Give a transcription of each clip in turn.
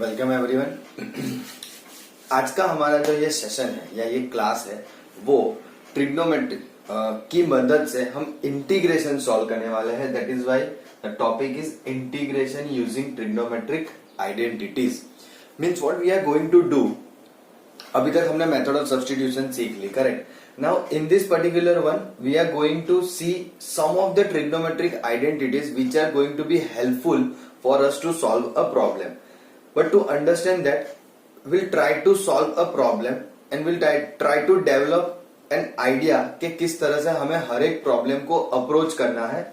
Welcome everyone. आज का हमारा जो ये सेशन है या ये क्लास है वो ट्रिग्नोमेट्री की मदद से हम इंटीग्रेशन सॉल्व करने वाले हैं। That is why the topic is integration using trigonometric identities. Means what we are going to do. अभी तक हमने मेथड ऑफ सब्स्टिट्यूशन सीख ली, correct. Now in this particular one we are going to see some of the trigonometric identities which are going to be helpful for us to solve a problem. But to understand that, we'll try to solve a problem and we'll try to develop an idea कि किस तरह से हमें हर एक problem को approach करना है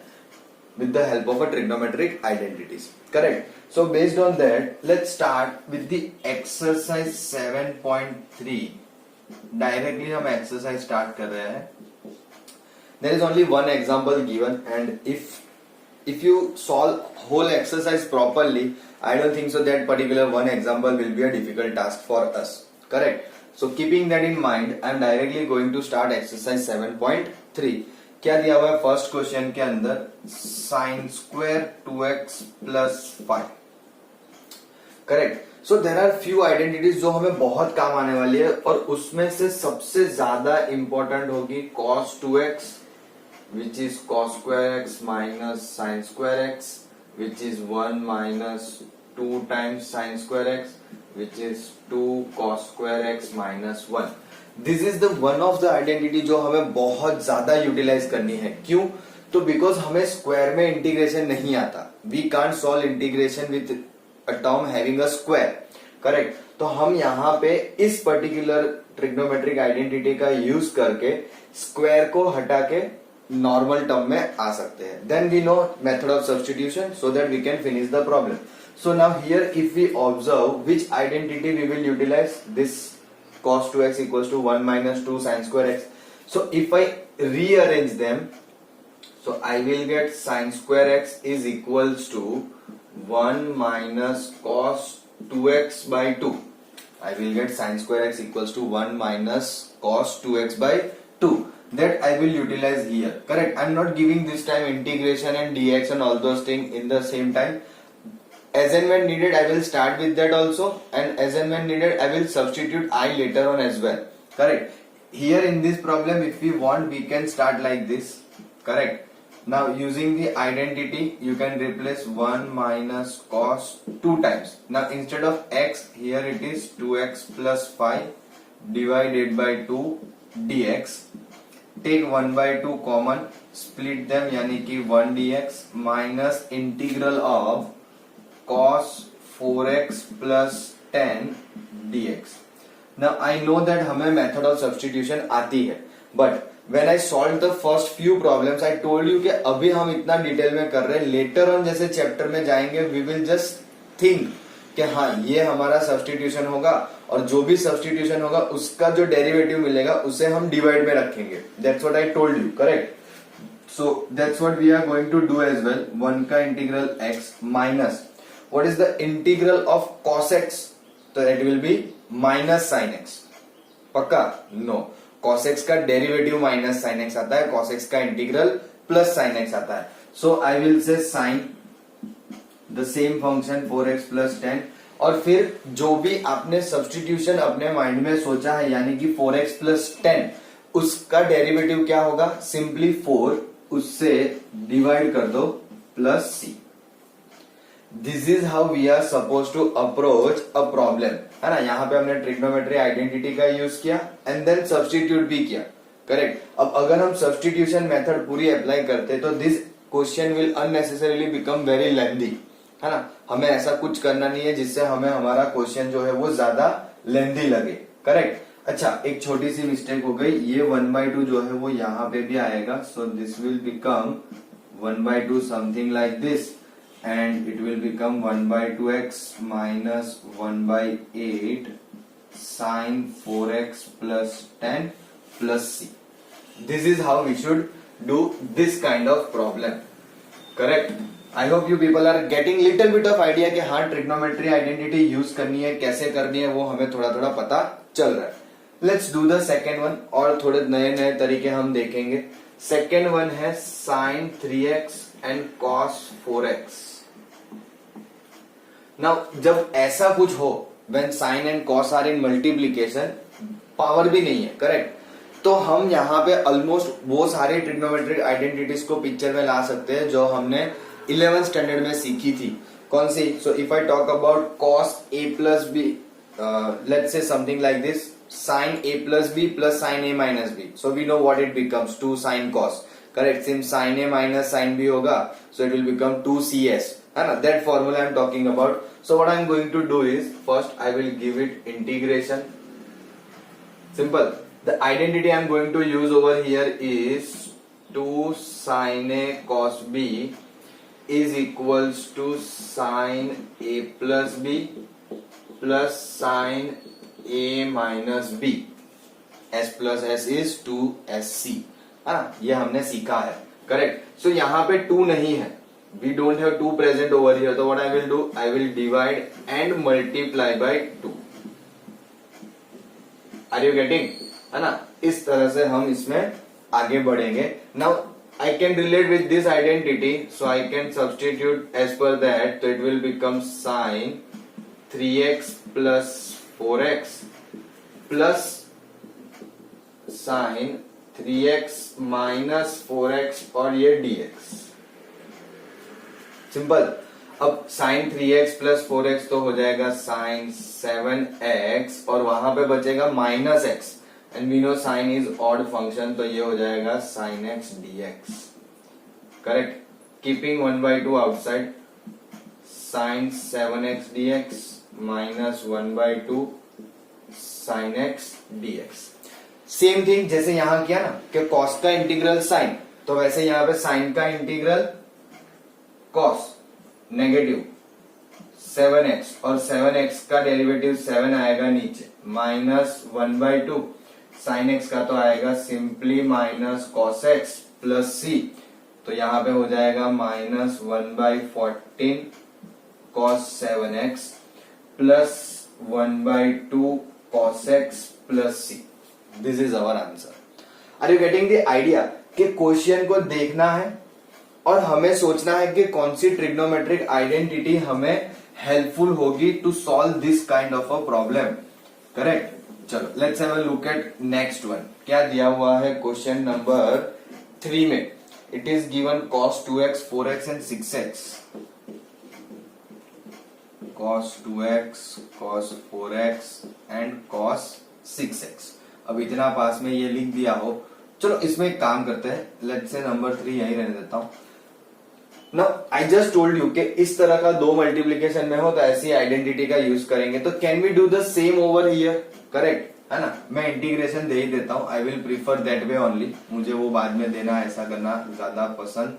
with the help of a trigonometric identities. Correct? So based on that, let's start with the exercise 7.3. Directly हम exercise start कर रहे हैं. There is only one example given and if you solve whole exercise properly, I don't think so that particular one example will be a difficult task for us. Correct? So keeping that in mind, I am directly going to start exercise 7.3. क्या दिया हुआ है first question के अंदर? sin square 2x plus 5. Correct. So there are few identities जो हमें बहुत काम आने वाली है और उसमें से सबसे ज्यादा इंपॉर्टेंट होगी cos 2x which is cos square x minus sin square x which is 1 minus 2 times sin square x which is 2 cos square x minus 1. This is the one of the identity जो हमें बहुत ज्यादा utilise करनी है. क्यों? तो because हमें square में इंटीग्रेशन नहीं आता. We can't solve integration with a term having a square. Correct. तो हम यहाँ पे इस पर्टिकुलर ट्रिग्नोमेट्रिक आइडेंटिटी का यूज करके स्क्वायर को हटा के नॉर्मल टर्म में आ सकते हैं. Then we know method of substitution so that we can finish the problem. So now here if we observe which identity we will utilise this cos 2x equals to 1 minus 2 sin square x. So if I rearrange them, so I will get sin square x is equals to 1 minus cos 2x by 2. I will get sin square x equals to 1 minus cos 2x by 2. That I will utilize here. Correct. I'm not giving this time integration and dx and all those things in the same time. As and when needed, I will start with that also, and as and when needed, I will substitute I later on as well. Correct. Here in this problem, if we want, we can start like this. Correct. Now using the identity, you can replace 1 minus cos 2 times. Now instead of x, here it is 2x plus 5 divided by 2 dx. Take 1 by 2 common, split them यानी कि 1 dx minus integral of cos 4x plus 10 dx. Now I know that हमें method of substitution आती है, but when I solved the first few problems, I told you कि अभी हम इतना detail में कर रहे हैं. Later on जैसे चैप्टर में जाएंगे, we will just think कि हाँ ये हमारा सब्स्टिट्यूशन होगा और जो भी सब्स्टिट्यूशन होगा उसका जो डेरिवेटिव मिलेगा उसे हम डिवाइड में रखेंगे. That's what I told you. Correct. So that's what we are going to do as well. 1 का integral x minus what is the integral of cos x, तो it will be minus sin x. पक्का? No. cos x का derivative minus sin x आता है, cos x का integral plus sin x आता है. So I will say sin the same function 4x plus 10 और फिर जो भी आपने सब्स्टिट्यूशन अपने माइंड में सोचा है यानी कि 4x plus 10 उसका डेरिवेटिव क्या होगा? सिंपली 4 उससे डिवाइड कर दो plus c. This is how we are suppose to approach a problem, है ना. यहाँ पे हमने ट्रिग्नोमेट्री आइडेंटिटी का यूज किया एंड देन सब्स्टिट्यूट भी किया. करेक्ट. अब अगर हम सब्स्टिट्यूशन मेथड पूरी अप्लाई करते तो this question will unnecessarily become very lengthy, है ना. हमें ऐसा कुछ करना नहीं है जिससे हमें हमारा क्वेश्चन जो है वो ज्यादा लेंथी लगे. करेक्ट. अच्छा, एक छोटी सी मिस्टेक हो गई. ये 1/2 जो है वो यहाँ पे भी आएगा. So this will become 1/2 something like this and it will become 1/2x minus 1/8 sin 4x plus 10 plus c. This is how we should do this kind of problem. Correct. I hope you people are getting little bit of idea कि हाँ trigonometry identity use करनी है, कैसे करनी है वो हमें थोड़ा थोड़ा पता चल रहा है. Let's do the second one और थोड़े नए नए तरीके हम देखेंगे. सेकेंड वन है sin 3x and cos 4x. Now जब ऐसा कुछ हो, when sine and cos are in multiplication, power भी नहीं है, करेक्ट, तो हम यहाँ पे ऑलमोस्ट वो सारे ट्रिग्नोमेट्रिक आइडेंटिटीज को पिक्चर में ला सकते हैं जो हमने 11th स्टैंडर्ड में सीखी थी। कौन सी? So if I talk about cos a plus b, let's say something like this, sin a plus b plus sin a minus b, so we know what it becomes, 2 sin cos, correct, since sin a minus sin b होगा, so it will become 2cs, है ना, that formula I am talking about. So what I am going to do is, first I will give it integration, simple. The identity I am going to use over here is 2 sin a cos b is equals to sin a plus b plus sin a minus b. s plus s is 2sc, है ना, ये हमने सीखा है, correct. सो यहाँ पे 2 नहीं है, we don't have 2 present over here, so what I will do, I will divide and multiply by 2. Are you getting? है ना, इस तरह से हम इसमें आगे बढ़ेंगे. Now I can relate with this identity, so I can substitute as per that, so it will become sin 3x plus 4x plus sin 3x minus 4x और ये dx. सिंपल. अब sin 3x plus 4x तो हो जाएगा sin 7x और वहां पे बचेगा minus x, and we know sine is odd function, तो ये हो जाएगा sin x dx, correct. Keeping 1/2 outside, sin 7x dx minus 1/2 sin x dx. Same thing जैसे यहां किया ना कि cos का इंटीग्रल sin, तो वैसे यहां पे sin का इंटीग्रल cos नेगेटिव 7x और 7x का डेरिवेटिव 7 आएगा नीचे, माइनस 1/2 sin x का तो आएगा simply minus cos x plus c, तो यहाँ पे हो जाएगा minus 1/14 cos 7x plus 1/2 cos x plus c. This is our answer. Are you getting the idea कि क्वेश्चन को देखना है और हमें सोचना है कि कौन सी ट्रिग्नोमेट्रिक आइडेंटिटी हमें हेल्पफुल होगी to solve this kind of a problem, correct. चलो let's have a look at next one. क्या दिया हुआ है क्वेश्चन नंबर 3 में? It is given cos 2x 4x and 6x. cos 2x cos 4x and cos 6x. अब इतना पास में ये लिख दिया हो, चलो इसमें एक काम करते हैं, लेट्स से नंबर 3 यही रहने देता हूं. Now I just told you कि इस तरह का 2 मल्टीप्लीकेशन में हो तो ऐसी आइडेंटिटी का यूज करेंगे, तो can we do the same over here, correct, है ना. मैं इंटीग्रेशन दे ही देता हूं, I will prefer that way only, मुझे वो बाद में देना, ऐसा करना ज्यादा पसंद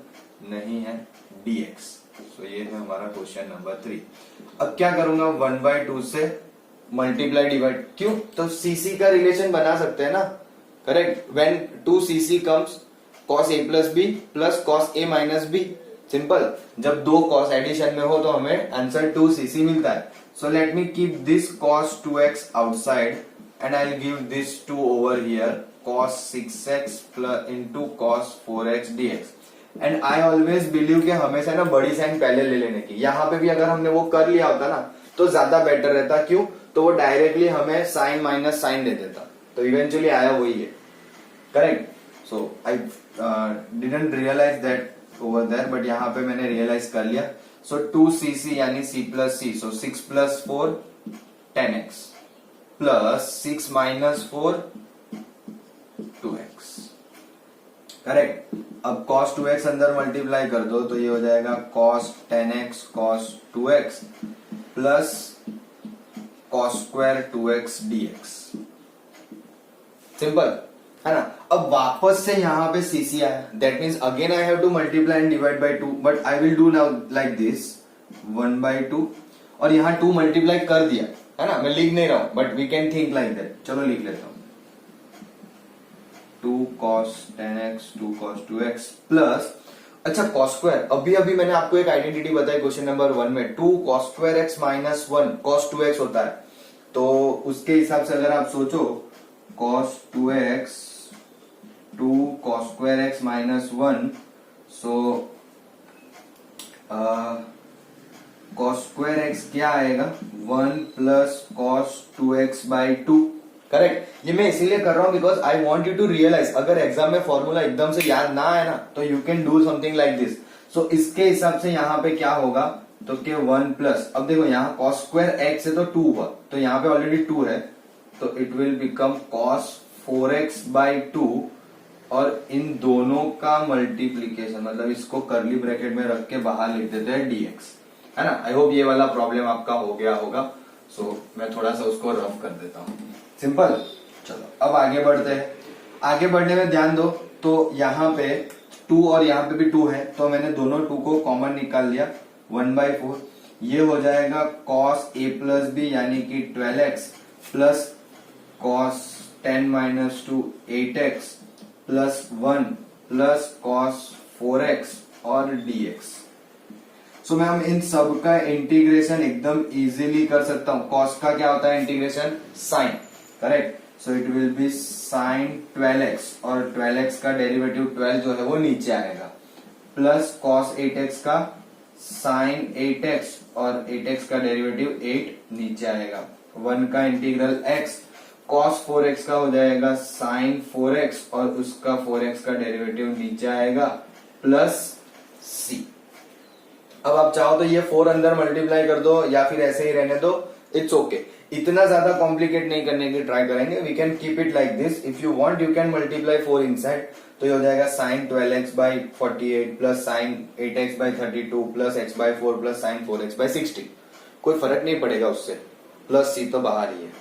नहीं है, dx. सो ये है हमारा क्वेश्चन नंबर 3. अब क्या करूंगा, 1/2 से मल्टीप्लाई डिवाइड, क्यों, तो cc का रिलेशन बना सकते हैं ना, correct. When 2cc comes cos a plus b plus cos a minus b. Simple. जब 2 cos एडिशन में हो तो हमें आंसर 2cc मिलता है. So let me keep this cos 2x outside and I will give this 2 over here, cos 6x plus into cos 4x dx. And I always believe कि हमेशा ना बड़ी साइन पहले ले लेने की. यहाँ पे भी अगर हमने वो कर लिया होता ना तो ज्यादा बेटर रहता. क्यों, तो वो डायरेक्टली हमें साइन माइनस साइन दे देता, तो इवेंचुअली आया वही है, correct. So I didn't realise that over there, but यहाँ पे मैंने रियलाइज कर लिया. सो 2cc यानी c प्लस c, सो 6 plus 4 10x plus 6 minus 4 2x, correct. अब cos 2x अंदर मल्टीप्लाई कर दो तो ये हो जाएगा cos 10x cos 2x plus cos square 2x dx. Simple, है ना. अब वापस से यहाँ पे cc आया, that means again I have to multiply and divide by 2, but I will do now like this 1/2, और यहाँ 2 मल्टीप्लाई कर दिया, है ना. मैं लिख नहीं रहा हूं, but we can think like that. चलो लिख लेता हूं, 2 cos 10x 2 cos 2x plus, अच्छा cos स्क्वायर, अभी मैंने आपको एक आइडेंटिटी बताई क्वेश्चन नंबर 1 में, 2 cos square x minus 1 cos 2x होता है. तो उसके हिसाब से अगर आप सोचो cos 2x 2 cos square x minus 1, so cos square x क्या आएगा 1 प्लस कॉस 2x/2। करेक्ट। ये मैं इसीलिए कर रहा हूं because I want you to realise, अगर एग्जाम में फॉर्मूला एकदम से याद ना आए ना तो you can do something like this. So इसके हिसाब से यहाँ पे क्या होगा तो के 1 प्लस, अब देखो यहाँ cos स्क्वायर एक्स है तो 2 हुआ, तो यहाँ पे ऑलरेडी 2 है, तो it will become cos 4x/2 और इन दोनों का मल्टीप्लीकेशन, मतलब इसको करली ब्रैकेट में रख के बाहर लिख देते हैं dx, है ना। आई होप ये वाला प्रॉब्लम आपका हो गया होगा। सो मैं थोड़ा सा उसको रफ कर देता हूँ। सिंपल। चलो अब आगे बढ़ते हैं। आगे बढ़ने में ध्यान दो, तो यहाँ पे 2 और यहाँ पे भी 2 है, तो मैंने दोनों 2 को कॉमन निकाल लिया 1/4। ये हो जाएगा cos a प्लस बी यानी कि 12x plus cos 10 - 2 8x plus 1 plus cos 4x और dx। सो मैं हम इन सब का इंटीग्रेशन एकदम इजीली कर सकता हूं। cos का क्या होता है integration sine, correct. So it will be sine 12x और 12x का डेरिवेटिव 12 जो है वो नीचे आएगा, प्लस cos 8x का साइन 8x और 8x का डेरिवेटिव 8 नीचे आएगा, 1 का इंटीग्रल x, cos 4x का हो जाएगा साइन 4x और उसका 4x का डेरिवेटिव नीचे आएगा, प्लस c। अब आप चाहो तो ये 4 अंदर मल्टीप्लाई कर दो या फिर ऐसे ही रहने दो, इट्स ओके। इतना ज्यादा कॉम्प्लिकेट नहीं करने की ट्राई करेंगे, we can keep it like this. If you want you can multiply 4 inside, तो ये हो जाएगा sine 12x/48 plus sine 8x/32 plus x/4 plus sine 4x/60। कोई फर्क नहीं पड़ेगा उससे, प्लस c तो बाहर ही है।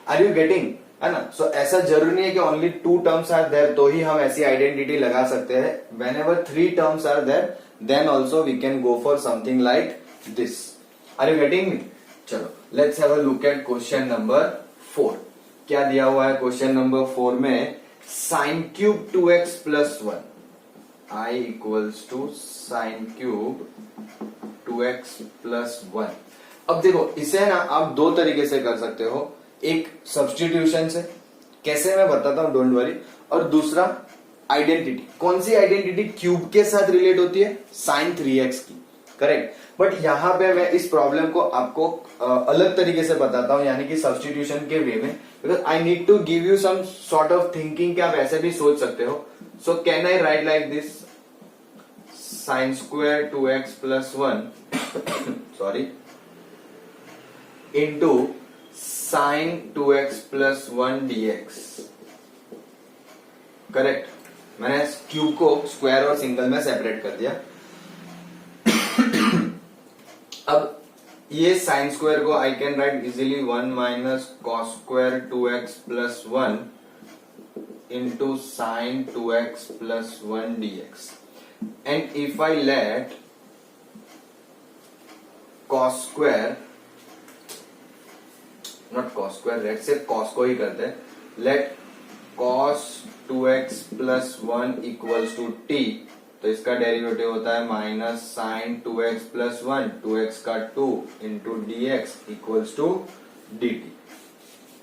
आर यू गेटिंग, है ना। सो ऐसा जरूरी नहीं है कि ओनली 2 टर्म्स आर देयर तो ही हम ऐसी आइडेंटिटी लगा सकते हैं। Whenever 3 terms are there then also we can go for something like this. Are you getting me. चलो let's have a look at question number 4। क्या दिया हुआ है क्वेश्चन नंबर 4 में, sine cube 2x plus 1 i equals to sine cube 2x plus 1। अब देखो इसे ना आप 2 तरीके से कर सकते हो, एक सब्स्टिट्यूशन से, कैसे मैं बताता हूं डोंट वरी, और दूसरा आइडेंटिटी। कौन सी आइडेंटिटी क्यूब के साथ रिलेट होती है, साइन 3x की, करेक्ट। बट यहां पे मैं इस प्रॉब्लम को आपको अलग तरीके से बताता हूं, यानी कि सब्स्टिट्यूशन के वे में, because I need to give you some sort of thinking कि आप ऐसे भी सोच सकते हो। So can I write like this, sine square 2x plus 1 sorry into sine 2x plus 1 dx, correct. मैंने क्यूब को स्क्वायर और सिंगल में सेपरेट कर दिया। अब ये साइन स्क्वायर को I can write easily 1 minus cos square 2x plus 1 into sine 2x plus 1 dx। And if I let cos square, not cos square, let से कॉस को ही करते हैं, let cos 2x plus 1 equals to t, तो इसका derivative होता है minus sign 2x plus 1, 2x का 2 into dx equals to dt।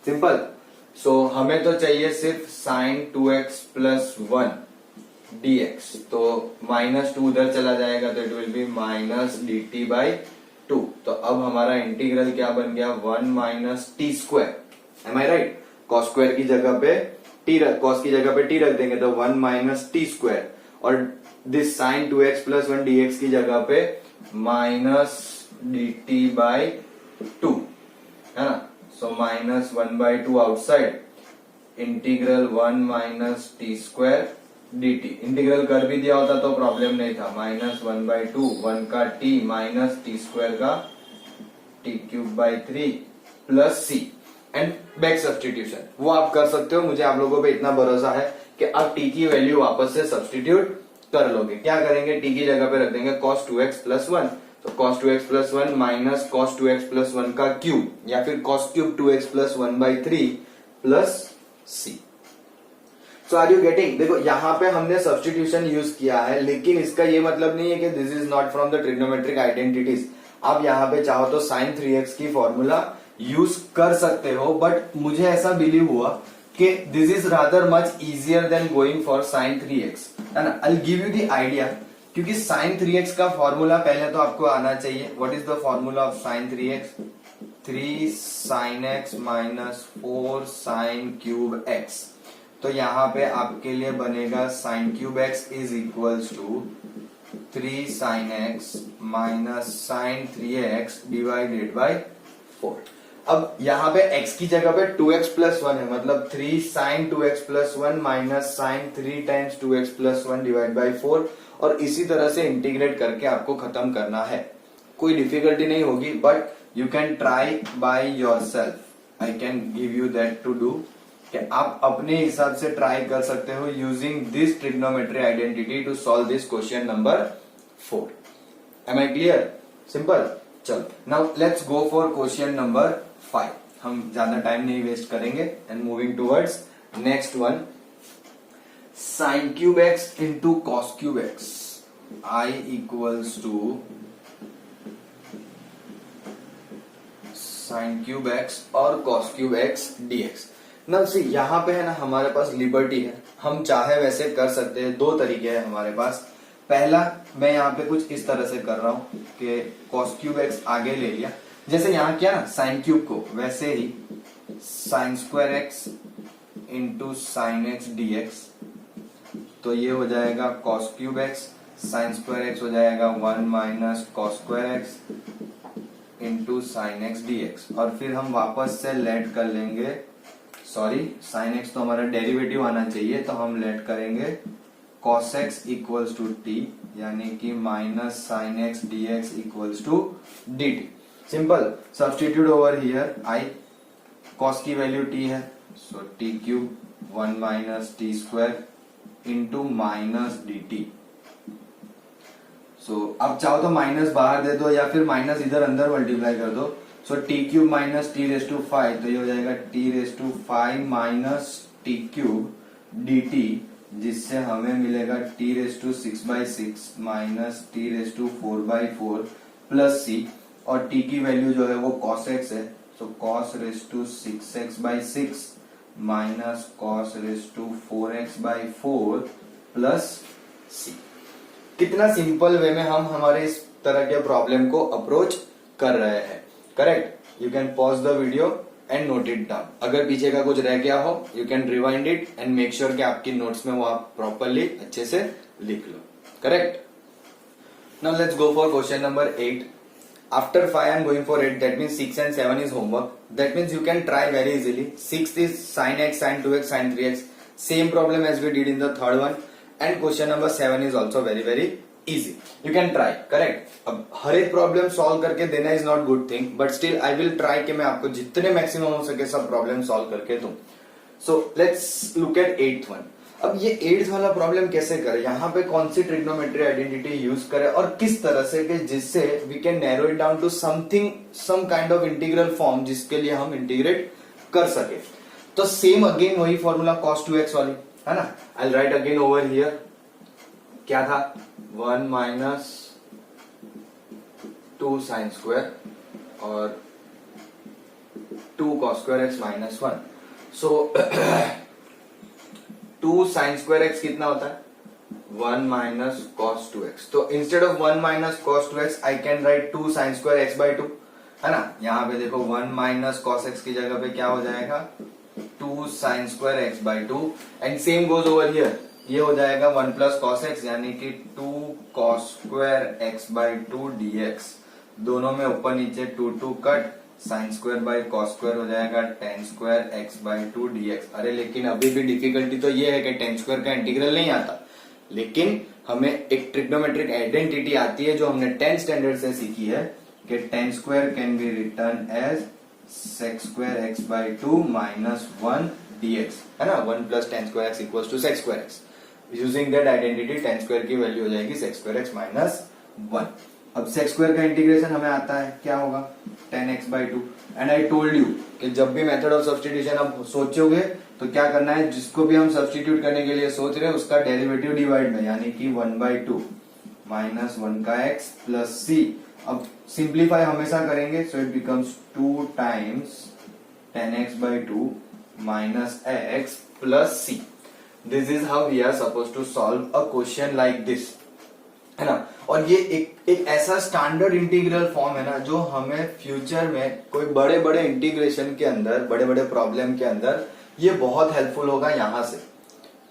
Simple. So हमें तो चाहिए सिर्फ साइन 2x प्लस 1 dx, तो माइनस 2 उधर चला जाएगा तो it will be minus dt/2। तो अब हमारा इंटीग्रल क्या बन गया, 1 माइनस टी स्क्वायर। एम आई राइट। कॉस स्क्वायर की जगह पे कॉस की जगह पे टी रख देंगे तो 1 माइनस टी स्क्वायर, और this sine 2x plus 1 dx की जगह पे माइनस dt/2, है ना। So minus 1/2 outside, integral 1 minus t square dt। Integral कर भी दिया होता तो प्रॉब्लम नहीं था, माइनस 1/2, 1 का t माइनस टी स्क्वायर का t³/3 plus c। And back substitution वो आप कर सकते हो, मुझे आप लोगों पे इतना भरोसा है कि आप t की वैल्यू वापस से सब्स्टिट्यूट कर लोगे। क्या करेंगे, t की जगह पे रख देंगे cos 2x प्लस 1, तो cos 2x plus 1 minus cos 2x plus 1 का क्यूब, या फिर cos cube 2x plus 1/3 plus c। So are you getting. देखो यहाँ पे हमने सब्स्टिट्यूशन यूज किया है, लेकिन इसका ये मतलब नहीं है कि this is not from the trigonometric identities. आप यहाँ पे चाहो तो साइन 3x की फॉर्मूला यूज कर सकते हो, बट मुझे ऐसा बिलीव हुआ कि this is rather much easier than going for sine 3x, है ना। I give you the idea क्योंकि sin 3x का फॉर्मूला पहले तो आपको आना चाहिए. What is the formula of sin 3x? 3 sin x minus 4 sin cube x. तो यहाँ पे आपके लिए बनेगा sin cube x is equals to 3 sin x minus sin 3x divided by 4. अब यहाँ पे x की जगह पे 2x प्लस 1 है, मतलब 3 sin 2x plus 1 minus sin 3 times 2x plus 1 divide by 4. और इसी तरह से इंटीग्रेट करके आपको खत्म करना है. कोई डिफिकल्टी नहीं होगी, but you can try by yourself. I can give you that to do कि आप अपने हिसाब से ट्राई कर सकते हो using this trigonometry identity to solve this question number 4. Am I clear? Simple. चलो, now let's go for question number 5. हम ज्यादा टाइम नहीं वेस्ट करेंगे and moving towards next one. sin cube x into cos cube x I equals to sin cube x और cos cube x dx. ना सी यहाँ पे है ना, हमारे पास लिबर्टी है, हम चाहे वैसे कर सकते हैं. दो तरीके हैं हमारे पास. पहला, मैं यहाँ पे कुछ इस तरह से कर रहा हूं कि cos क्यूब x आगे ले लिया, जैसे यहाँ किया ना sin क्यूब को, वैसे ही sin square x into sine x dx. तो ये हो जाएगा cos cube x, sin square x हो जाएगा 1 minus cos square x into sine x dx. और फिर हम वापस से लेट कर लेंगे, सॉरी sin x तो हमारा डेरिवेटिव आना चाहिए, तो हम लेट करेंगे cos x equals to t, यानी कि minus sine x dx equals to dt. Simple. Substitute over here i, cos की वैल्यू t है, so t cube 1 minus t square into minus dt. So अब चाहो तो माइनस बाहर दे दो या फिर माइनस इधर अंदर मल्टीप्लाई कर दो. So t cube minus t raise to 5, तो ये हो जाएगा t raise to 5 minus t cube dt, जिससे हमें मिलेगा t raise to 6/6 minus t raise to 4/4 plus c. और t की वैल्यू जो है वो cos x है, so cos raise to 6x/6 minus cos raise to 4x/4 plus c. कितना सिंपल वे में हम हमारे इस तरह के प्रॉब्लम को अप्रोच कर रहे हैं. Correct. You can pause the video and note it down. अगर पीछे का कुछ रह गया हो, you can rewind it and make sure कि आपकी नोट्स में वो आप प्रॉपरली अच्छे से लिख लो. Correct. Now let's go for question number 8. After 5 I am going for 8, that means 6 and 7 is homework. That means you can try very easily. 6 is sin x, sin 2x, sin 3x. Same problem as we did in the third one. And question number 7 is also very easy. You can try. Correct. अब हर एक problem solve करके देना is not good thing, but still I will try कि मैं आपको जितने maximum हो सके सब प्रॉब्लम सॉल्व करके दूं. So let's look at 8th one. अब ये 8th वाला प्रॉब्लम कैसे करें, यहाँ पे कौन सी ट्रिग्नोमेट्री आइडेंटिटी यूज करें और किस तरह से कि जिससे we can narrow it down to something, some kind of integral form जिसके लिए हम इंटीग्रेट कर सके. तो सेम अगेन वही फॉर्मूला cos 2x वाली है ना. I write again over here. क्या था? 1 माइनस 2 साइन स्क्वायर और 2 cos स्क्वायर x माइनस 1. सो 2 साइन स्क्वायर एक्स कितना होता है? 1 माइनस cos 2x. तो instead of 1 minus cos 2x I can right 2 sine square x/2 है ना. यहाँ पे देखो 1 माइनस cos x की जगह पे क्या हो जाएगा? 2 sine square x/2. And same goes over here, ये हो जाएगा 1 प्लस cos x, यानी कि 2 cos स्क्वायर x/2 dx. दोनों में ऊपर नीचे 2 cut, sine square by cos square हो जाएगा tan स्क्वायर x/2 dx. अरे लेकिन अभी भी डिफिकल्टी तो ये है कि tan स्क्वायर का इंटीग्रल नहीं आता, लेकिन हमें एक ट्रिग्नोमेट्रिक आइडेंटिटी आती है जो हमने 10th स्टैंडर्ड से सीखी है कि tan square can be written as sec square x/2 minus 1 dx है ना. 1 plus tan square x equals to sec square x. Using that identity tan square की वैल्यू हो जाएगी sec स्क्वायर x माइनस 1. अब सेक स्क्वायर का integration हमें आता है, क्या होगा? tan x/2. And I told you कि जब भी मेथड ऑफ सब्स्टिट्यूशन आप सोचोगे तो क्या करना है, जिसको भी हम सब्स्टिट्यूट करने के लिए सोच रहे हैं उसका डेरिवेटिव डिवाइड में, यानी कि 1/2 माइनस 1 का x प्लस c. अब सिंप्लीफाई हमेशा करेंगे, so it becomes 2 times tan x/2 minus x plus c. This is how we are suppose to solve a question like this. है ना। और ये एक ऐसा स्टैंडर्ड इंटीग्रल फॉर्म है ना जो हमें फ्यूचर में कोई बड़े बड़े इंटीग्रेशन के अंदर, बड़े बड़े प्रॉब्लम के अंदर ये बहुत हेल्पफुल होगा यहां से।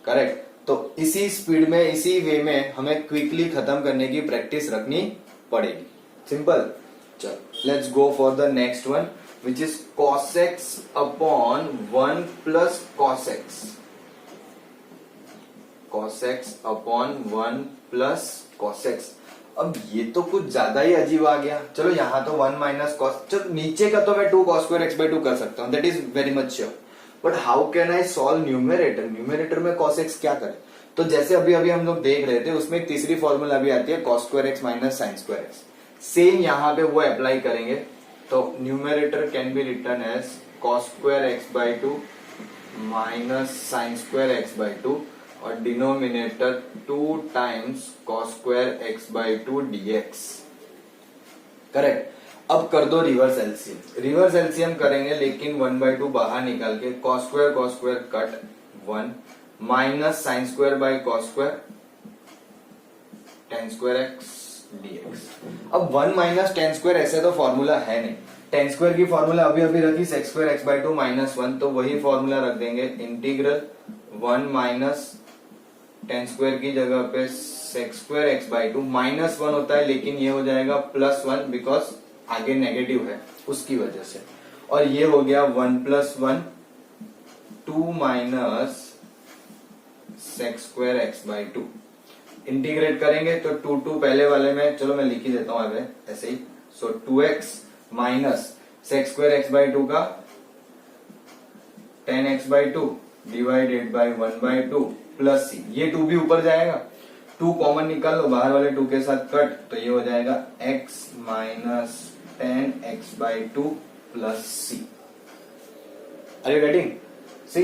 करेक्ट। तो इसी स्पीड में, इसी वे में हमें क्विकली खत्म करने की प्रैक्टिस रखनी पड़ेगी। सिंपल। चलो let's go for the next one which is cos x upon 1 plus cos x। cos x upon 1 plus cos x। अब ये तो कुछ ज्यादा ही अजीब आ गया। चलो यहाँ तो 1 माइनस कॉस, चलो नीचे का तो मैं 2 cos स्क्वायर x by 2 कर सकता हूँ, that is very much sure. But how can I solve numerator? Numerator में cos x क्या करें? तो जैसे अभी अभी हम लोग देख रहे थे उसमें एक तीसरी फॉर्मूला भी आती है cos square x minus sine square x। Same यहाँ पे वो अप्लाई करेंगे तो numerator can be written as cos square x by 2 minus sine square x by 2 और denominator 2 times cos square x by 2 dx। Correct. अब कर दो reverse LCM. Reverse LCM करेंगे लेकिन 1 by 2 बाहर निकाल के cos square cut 1 minus sine square by cos square tan square x dx। अब 1 माइनस tan स्क्वायर ऐसे तो फॉर्मूला है नहीं, tan स्क्वायर की फॉर्मूला अभी अभी रखी sec square x by 2 minus 1, तो वही फॉर्मूला रख देंगे इंटीग्रल 1 माइनस tan स्क्वायर की जगह पे sec square x by 2 minus 1 होता है लेकिन ये हो जाएगा प्लस 1 बिकॉज आगे नेगेटिव है उसकी वजह से। और ये हो गया 1 plus 1 2 minus sec square x by 2। Integrate करेंगे तो 2 पहले वाले में, चलो मैं लिख ही देता हूं आगे ऐसे ही। सो 2x minus sec square x by 2 का tan x by 2 divided by 1 by 2 plus c। ये 2 भी ऊपर जाएगा, 2 कॉमन निकाल लो, बाहर वाले 2 के साथ कट, तो ये हो जाएगा x minus tan x by 2 plus c। Are you getting? See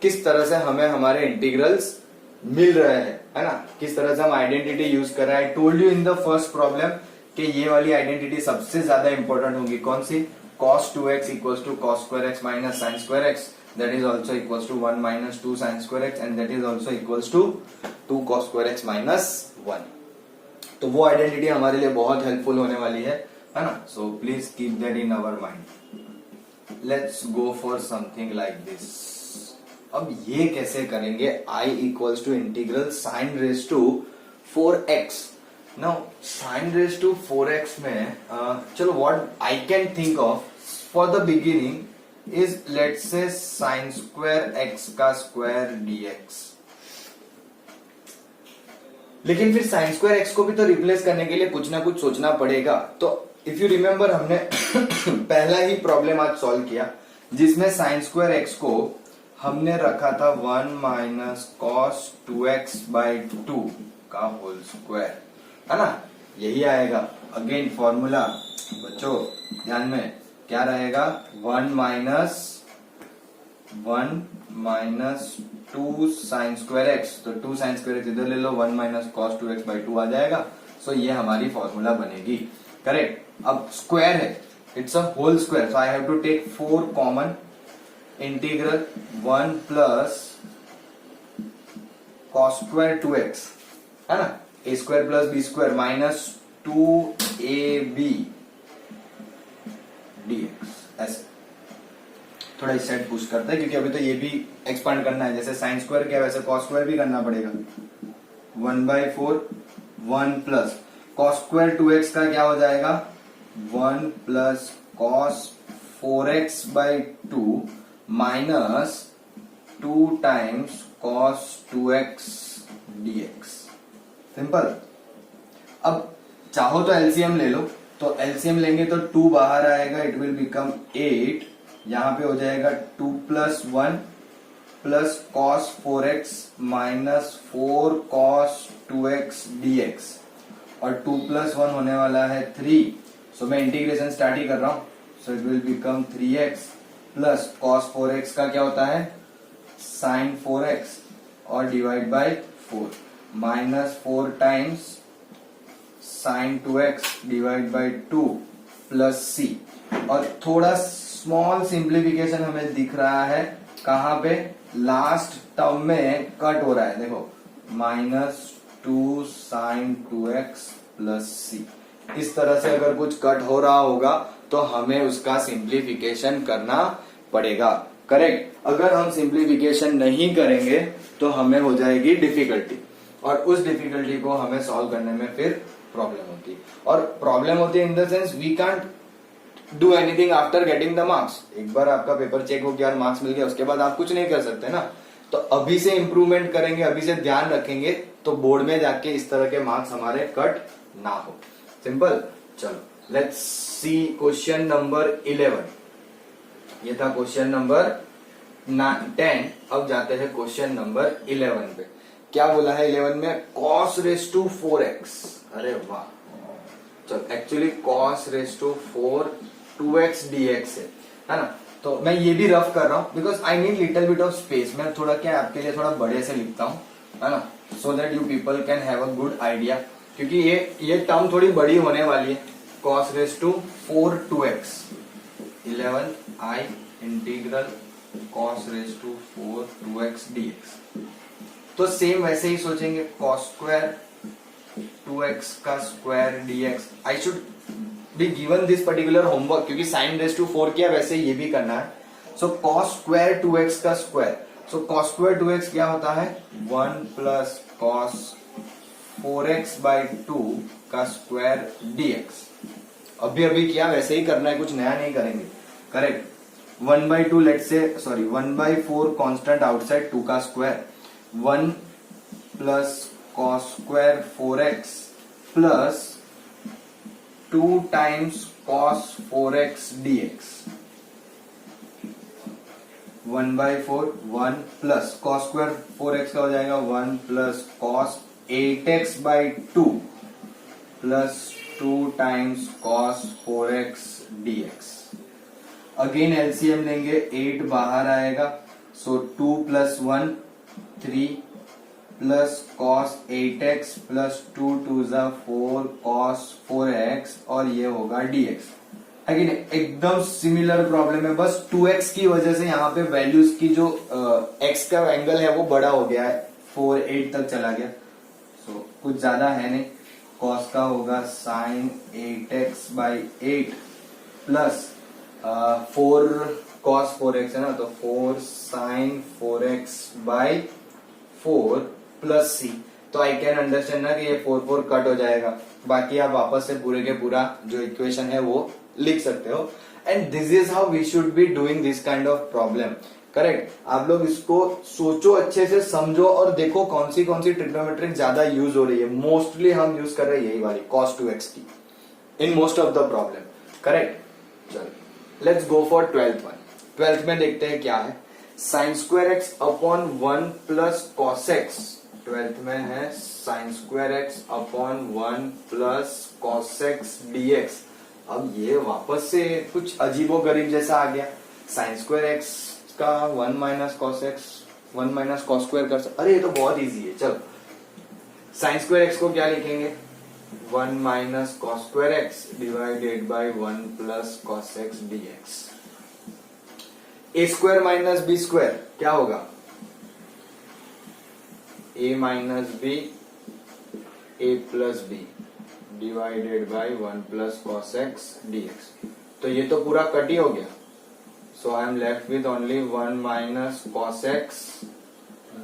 किस तरह से हमें हमारे इंटीग्रल्स मिल रहे हैं, है ना, किस तरह से हम आइडेंटिटी यूज कर रहे हैं। I told you in the first problem कि ये वाली आइडेंटिटी सबसे ज्यादा इंपॉर्टेंट होगी। कौन सी? cos 2x equals to cos square x minus sine square x, that is also equals to 1 minus 2 sin square x and that is also equals to 2 cos square x minus 1। तो वो identity हमारे लिए बहुत helpful होने वाली है ना। So please keep that in our mind. Let's go for something like this. अब ये कैसे करेंगे? I equals to integral sine raise to 4x। Now sine raise to 4x में चलो what I can think of for the beginning is let's say sin square x का square dx। लेकिन फिर sin square x को भी तो replace करने के लिए कुछ ना कुछ सोचना पड़ेगा। तो इफ यू रिमेम्बर हमने पहला ही प्रॉब्लम आज सॉल्व किया जिसमें sin square x को हमने रखा था 1 माइनस cos 2x by 2 का होल स्क्वायर, है ना। यही आएगा अगेन फॉर्मूला, बच्चों ध्यान में क्या रहेगा? 1 माइनस 2 साइन स्क्वायर एक्स, तो 2 साइन स्क्वायर एक्स इधर ले लो, 1 माइनस कॉस 2x by 2 आ जाएगा। सो ये हमारी फॉर्मूला बनेगी। करेक्ट। अब स्क्वायर है, it's a whole square, so I have to take 4 common, integral 1 plus cos square 2x, है ना, a square plus b square minus 2ab dx। ऐसे थोड़ा इस साइड पुश करता है क्योंकि अभी तो ये भी एक्सपांड करना है, जैसे साइन स्क्वायर क्या वैसे कॉस स्क्वायर भी करना पड़ेगा। 1/4 1 प्लस कॉस स्क्वायर 2x का क्या हो जाएगा? 1 plus cos 4x by 2 minus 2 times cos 2x dx। Simple. अब चाहो तो एलसीएम ले लो, तो एलसीएम लेंगे तो 2 बाहर आएगा, इट विल बिकम 8। यहां पे हो जाएगा 2 plus 1 plus cos 4x minus 4 cos 2x dx और 2 प्लस 1 होने वाला है 3। सो मैं इंटीग्रेशन स्टार्ट ही कर रहा हूं, सो it will become 3x plus cos 4x का क्या होता है? साइन 4x और divide by 4 minus 4 times sign 2x divide by 2 plus c। और थोड़ा स्मॉल सिंप्लीफिकेशन हमें दिख रहा है, कहां पे? लास्ट टर्म में कट हो रहा है, देखो माइनस 2 2 sin 2x प्लस सी। इस तरह से अगर कुछ कट हो रहा होगा तो हमें उसका सिंप्लीफिकेशन करना पड़ेगा, करेक्ट। अगर हम सिंप्लीफिकेशन नहीं करेंगे तो हमें हो जाएगी डिफिकल्टी, और उस डिफिकल्टी को हमें सॉल्व करने में फिर प्रॉब्लम होती है। और प्रॉब्लम होती है in the sense we can't do anything after getting the marks. एक बार आपका पेपर चेक हो गया, मार्क्स मिल गया, उसके बाद आप कुछ नहीं कर सकते ना। तो अभी से इंप्रूवमेंट करेंगे, अभी से ध्यान रखेंगे, तो बोर्ड में जाके इस तरह के मार्क्स हमारे कट ना हो। सिंपल। चलो लेट्स सी क्वेश्चन नंबर 11। ये था क्वेश्चन नंबर 10। अब जाते हैं क्वेश्चन नंबर 11 पे। क्या बोला है 11 में? cos raise to 4x। अरे वाह, चलो actually cos raise to 4 2x dx है ना। तो मैं ये भी रफ कर रहा हूँ because I need little bit of space. मैं थोड़ा क्या आपके लिए थोड़ा बड़े से लिखता हूँ, है ना, so that you people can have a good idea, क्योंकि ये टर्म थोड़ी बड़ी होने वाली है। cos raise to 4 2x 11i integral cos raise to 4 2x dx। तो सेम वैसे ही सोचेंगे, cos स्क्वायर 2x का square dx। I should be given this particular homework क्योंकि sin रेस टू 4 किया, वैसे ये भी करना है। सो cos स्क्वायर 2x का स्क्वायर, सो cos स्क्वायर 2x क्या होता है? 1 प्लस cos 4x बाई 2 का स्क्वायर dx। अभी किया, वैसे ही करना है, कुछ नया नहीं करेंगे, करेक्ट। 1/2 लेट से, सॉरी 1/4 कांस्टेंट आउटसाइड 2 का square, 1 plus cos square 4x plus 2 times cos 4x dx। 1/4 1 plus cos square 4x का हो जाएगा 1 plus cos 8x by 2 plus 2 times cos 4x dx। Again LCM लेंगे, 8 बाहर आएगा, सो 2 plus 1 3 plus cos 8x plus 2 2 4 cos 4x और ये होगा dx। Again एकदम सिमिलर प्रॉब्लम है, बस 2x की वजह से यहाँ पे वैल्यूज की जो x का एंगल है वो बड़ा हो गया है, 4 8 तक चला गया। सो कुछ ज्यादा है नहीं, cos का होगा sin 8x by 8 plus 4 cos 4x है ना, तो 4 sin 4x बाई 4 प्लस सी। तो आई कैन अंडरस्टैंड ना कि ये 4 4 कट हो जाएगा। बाकी आप वापस से पूरे के पूरा जो इक्वेशन है वो लिख सकते हो। And this is how we should be doing this kind of problem, correct. आप लोग इसको सोचो, अच्छे से समझो और देखो कौन सी ट्रिग्नोमेट्रिक ज्यादा यूज हो रही है। मोस्टली हम यूज कर रहे हैं यही वाली cos 2x की in most of the problem, correct. चलो let's go for 12th one. 12th में देखते हैं क्या है, sin square x upon 1 plus cos x। 12th में है sin square x upon 1 plus cos x dx। अब ये वापस से कुछ अजीबो गरीब जैसा आ गया। sin स्क्वायर एक्स का 1 minus cos x 1 minus cos square कर सकते। अरे ये तो बहुत इजी है। चलो sin स्क्वायर एक्स को क्या लिखेंगे, 1 minus cos square x divided by 1 plus cos x dx। A square minus b square क्या होगा, a minus b a plus b divided by 1 plus cos x dx। तो ये तो पूरा कट ही हो गया। So I am left with only 1 minus cos x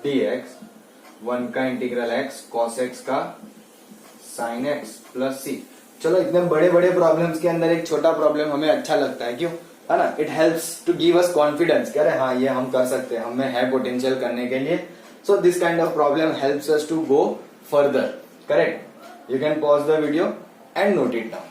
dx। 1 का इंटीग्रल x, cos x का sin x प्लस c। चलो इतने बड़े बड़े प्रॉब्लम्स के अंदर एक छोटा प्रॉब्लम हमें अच्छा लगता है, क्यों, है ना। It helps to give us confidence, कह रहे हाँ ये हम कर सकते हैं, हमें है पोटेंशियल करने के लिए। So this kind of problem helps us to go further, correct. You can pause the video and note it down.